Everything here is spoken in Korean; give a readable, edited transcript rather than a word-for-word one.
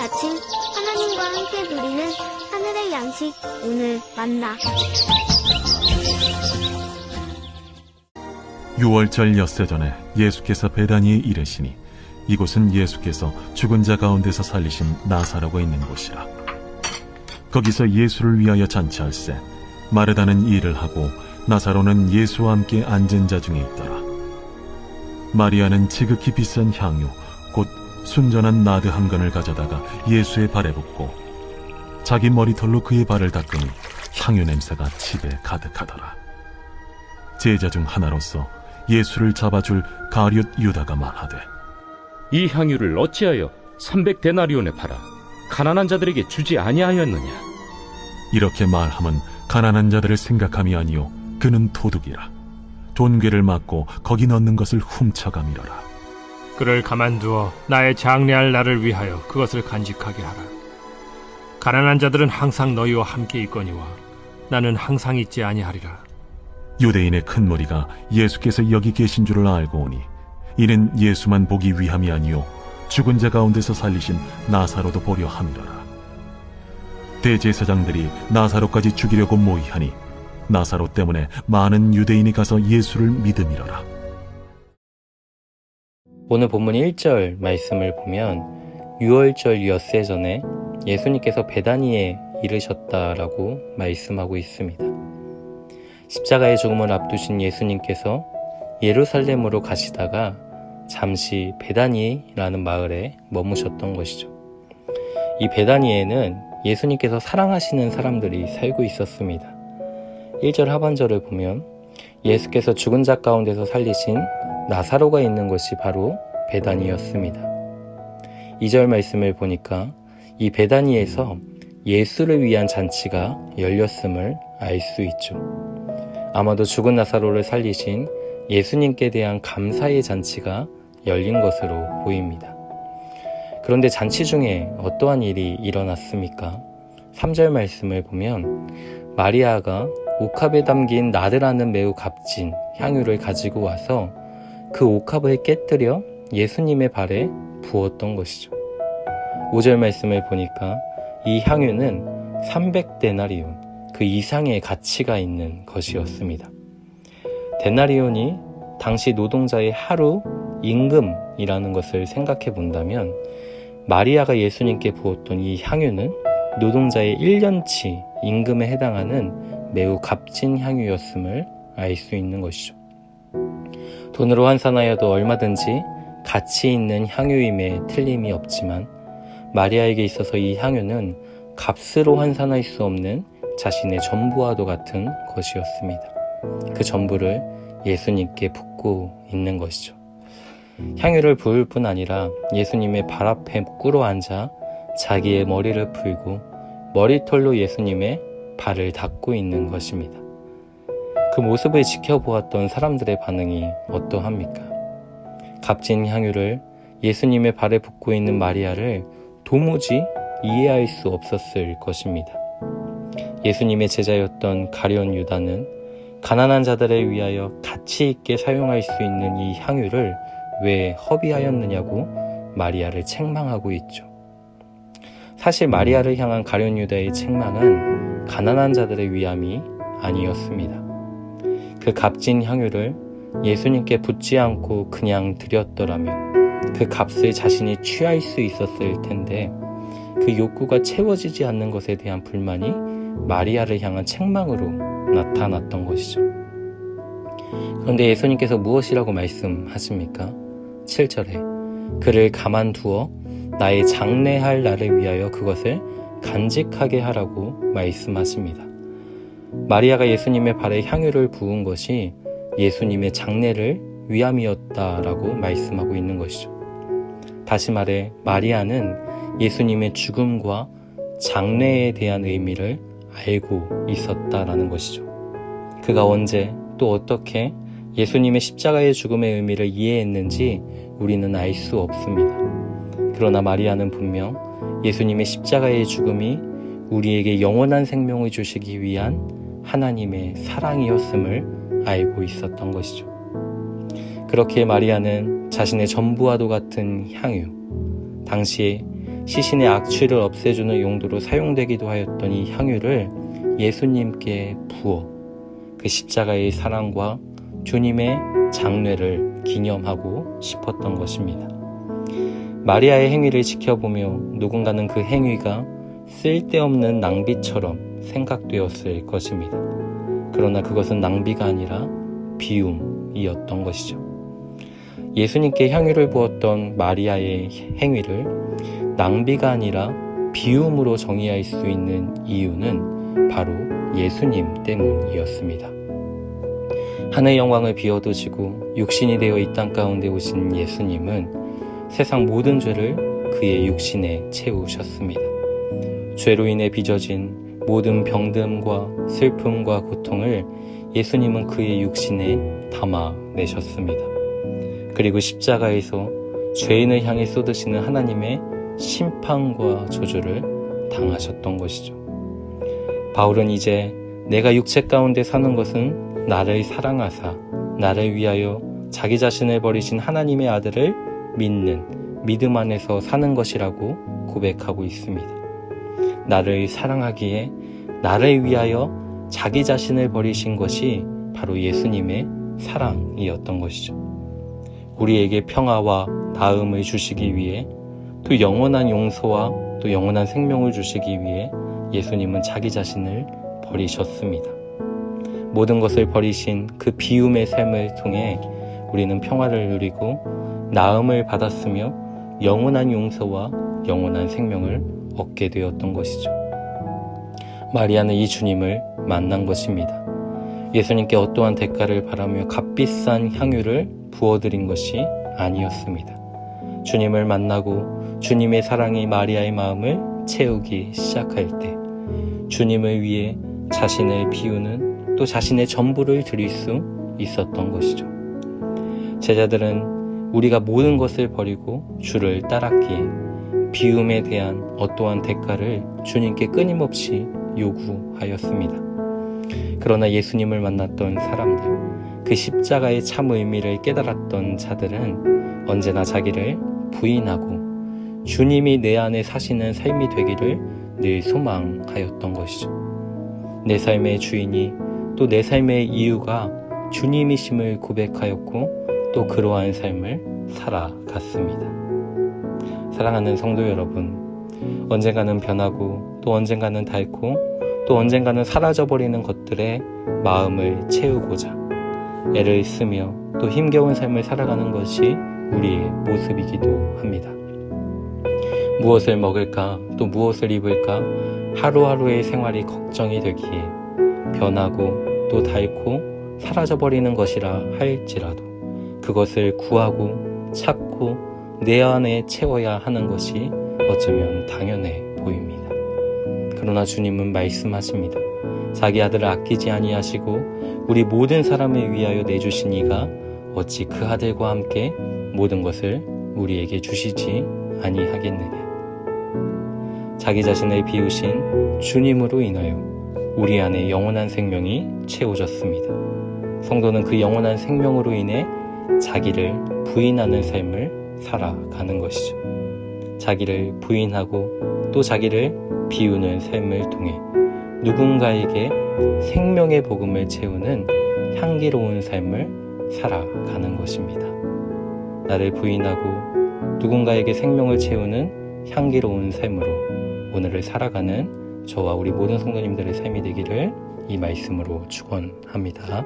아침 하나님과 함께 누리는 하늘의 양식 오늘 만나. 6월절 엿새 전에 예수께서 베다니에 이르시니 이곳은 예수께서 죽은 자 가운데서 살리신 나사로가 있는 곳이라. 거기서 예수를 위하여 잔치할세 마르다는 일을 하고 나사로는 예수와 함께 앉은 자 중에 있더라. 마리아는 지극히 비싼 향유 곧 순전한 나드 한 건을 가져다가 예수의 발에 붓고 자기 머리털로 그의 발을 닦으니 향유 냄새가 집에 가득하더라. 제자 중 하나로서 예수를 잡아줄 가룟 유다가 말하되, 이 향유를 어찌하여 300데나리온에 팔아 가난한 자들에게 주지 아니하였느냐? 이렇게 말함은 가난한 자들을 생각함이 아니요 그는 도둑이라. 돈괴를 맞고 거기 넣는 것을 훔쳐가미러라. 그를 가만두어 나의 장래할 날을 위하여 그것을 간직하게 하라. 가난한 자들은 항상 너희와 함께 있거니와 나는 항상 있지 아니하리라. 유대인의 큰 무리가 예수께서 여기 계신 줄을 알고 오니 이는 예수만 보기 위함이 아니요 죽은 자 가운데서 살리신 나사로도 보려 함이로라. 대제사장들이 나사로까지 죽이려고 모의하니 나사로 때문에 많은 유대인이 가서 예수를 믿음이로라. 오늘 본문 1절 말씀을 보면 6월절 엿새 전에 예수님께서 베다니에 이르셨다라고 말씀하고 있습니다. 십자가의 죽음을 앞두신 예수님께서 예루살렘으로 가시다가 잠시 베다니라는 마을에 머무셨던 것이죠. 이 베다니에는 예수님께서 사랑하시는 사람들이 살고 있었습니다. 1절 하반절을 보면 예수께서 죽은 자 가운데서 살리신 나사로가 있는 곳이 바로 베다니였습니다. 2절 말씀을 보니까 이 베다니에서 예수를 위한 잔치가 열렸음을 알 수 있죠. 아마도 죽은 나사로를 살리신 예수님께 대한 감사의 잔치가 열린 것으로 보입니다. 그런데 잔치 중에 어떠한 일이 일어났습니까? 3절 말씀을 보면 마리아가 옥합에 담긴 나드라는 매우 값진 향유를 가지고 와서 그 옥합을 깨뜨려 예수님의 발에 부었던 것이죠. 5절 말씀을 보니까 이 향유는 300데나리온, 그 이상의 가치가 있는 것이었습니다. 데나리온이 당시 노동자의 하루 임금이라는 것을 생각해 본다면 마리아가 예수님께 부었던 이 향유는 노동자의 1년치 임금에 해당하는 매우 값진 향유였음을 알 수 있는 것이죠. 돈으로 환산하여도 얼마든지 가치 있는 향유임에 틀림이 없지만 마리아에게 있어서 이 향유는 값으로 환산할 수 없는 자신의 전부와도 같은 것이었습니다. 그 전부를 예수님께 붓고 있는 것이죠. 향유를 부을 뿐 아니라 예수님의 발 앞에 꿇어 앉아 자기의 머리를 풀고 머리털로 예수님의 발을 닦고 있는 것입니다. 그 모습을 지켜보았던 사람들의 반응이 어떠합니까? 값진 향유를 예수님의 발에 붓고 있는 마리아를 도무지 이해할 수 없었을 것입니다. 예수님의 제자였던 가룟 유다는 가난한 자들을 위하여 가치 있게 사용할 수 있는 이 향유를 왜 허비하였느냐고 마리아를 책망하고 있죠. 사실 마리아를 향한 가룟 유다의 책망은 가난한 자들의 위함이 아니었습니다. 그 값진 향유를 예수님께 붓지 않고 그냥 드렸더라면 그 값을 자신이 취할 수 있었을 텐데 그 욕구가 채워지지 않는 것에 대한 불만이 마리아를 향한 책망으로 나타났던 것이죠. 그런데 예수님께서 무엇이라고 말씀하십니까? 7절에 그를 가만두어 나의 장래할 날을 위하여 그것을 간직하게 하라고 말씀하십니다. 마리아가 예수님의 발에 향유를 부은 것이 예수님의 장래를 위함이었다라고 말씀하고 있는 것이죠. 다시 말해 마리아는 예수님의 죽음과 장래에 대한 의미를 알고 있었다라는 것이죠. 그가 언제 또 어떻게 예수님의 십자가의 죽음의 의미를 이해했는지 우리는 알 수 없습니다. 그러나 마리아는 분명 예수님의 십자가의 죽음이 우리에게 영원한 생명을 주시기 위한 하나님의 사랑이었음을 알고 있었던 것이죠. 그렇게 마리아는 자신의 전부와도 같은 향유, 당시에 시신의 악취를 없애주는 용도로 사용되기도 하였던 이 향유를 예수님께 부어 그 십자가의 사랑과 주님의 장례를 기념하고 싶었던 것입니다. 마리아의 행위를 지켜보며 누군가는 그 행위가 쓸데없는 낭비처럼 생각되었을 것입니다. 그러나 그것은 낭비가 아니라 비움이었던 것이죠. 예수님께 향유를 부었던 마리아의 행위를 낭비가 아니라 비움으로 정의할 수 있는 이유는 바로 예수님 때문이었습니다. 하늘의 영광을 비워두시고 육신이 되어 이 땅 가운데 오신 예수님은 세상 모든 죄를 그의 육신에 채우셨습니다. 죄로 인해 빚어진 모든 병듦과 슬픔과 고통을 예수님은 그의 육신에 담아내셨습니다. 그리고 십자가에서 죄인을 향해 쏟으시는 하나님의 심판과 저주를 당하셨던 것이죠. 바울은 이제 내가 육체 가운데 사는 것은 나를 사랑하사 나를 위하여 자기 자신을 버리신 하나님의 아들을 믿는 믿음 안에서 사는 것이라고 고백하고 있습니다. 나를 사랑하기에 나를 위하여 자기 자신을 버리신 것이 바로 예수님의 사랑이었던 것이죠. 우리에게 평화와 나음을 주시기 위해 또 영원한 용서와 또 영원한 생명을 주시기 위해 예수님은 자기 자신을 버리셨습니다. 모든 것을 버리신 그 비움의 삶을 통해 우리는 평화를 누리고 나음을 받았으며 영원한 용서와 영원한 생명을 얻게 되었던 것이죠. 마리아는 이 주님을 만난 것입니다. 예수님께 어떠한 대가를 바라며 값비싼 향유를 부어드린 것이 아니었습니다. 주님을 만나고 주님의 사랑이 마리아의 마음을 채우기 시작할 때 주님을 위해 자신을 비우는 또 자신의 전부를 드릴 수 있었던 것이죠. 제자들은 우리가 모든 것을 버리고 주를 따랐기에 비움에 대한 어떠한 대가를 주님께 끊임없이 요구하였습니다. 그러나 예수님을 만났던 사람들, 그 십자가의 참 의미를 깨달았던 자들은 언제나 자기를 부인하고 주님이 내 안에 사시는 삶이 되기를 늘 소망하였던 것이죠. 내 삶의 주인이 또 내 삶의 이유가 주님이심을 고백하였고 또 그러한 삶을 살아갔습니다. 사랑하는 성도 여러분, 언젠가는 변하고 또 언젠가는 닳고 또 언젠가는 사라져버리는 것들에 마음을 채우고자 애를 쓰며 또 힘겨운 삶을 살아가는 것이 우리의 모습이기도 합니다. 무엇을 먹을까 또 무엇을 입을까 하루하루의 생활이 걱정이 되기에 변하고 또 닳고 사라져버리는 것이라 할지라도 그것을 구하고 찾고 내 안에 채워야 하는 것이 어쩌면 당연해 보입니다. 그러나 주님은 말씀하십니다. 자기 아들을 아끼지 아니하시고 우리 모든 사람을 위하여 내주신 이가 어찌 그 아들과 함께 모든 것을 우리에게 주시지 아니하겠느냐. 자기 자신을 비우신 주님으로 인하여 우리 안에 영원한 생명이 채워졌습니다. 성도는 그 영원한 생명으로 인해 자기를 부인하는 삶을 살아가는 것이죠. 자기를 부인하고 또 자기를 비우는 삶을 통해 누군가에게 생명의 복음을 채우는 향기로운 삶을 살아가는 것입니다. 나를 부인하고 누군가에게 생명을 채우는 향기로운 삶으로 오늘을 살아가는 저와 우리 모든 성도님들의 삶이 되기를 이 말씀으로 축원합니다.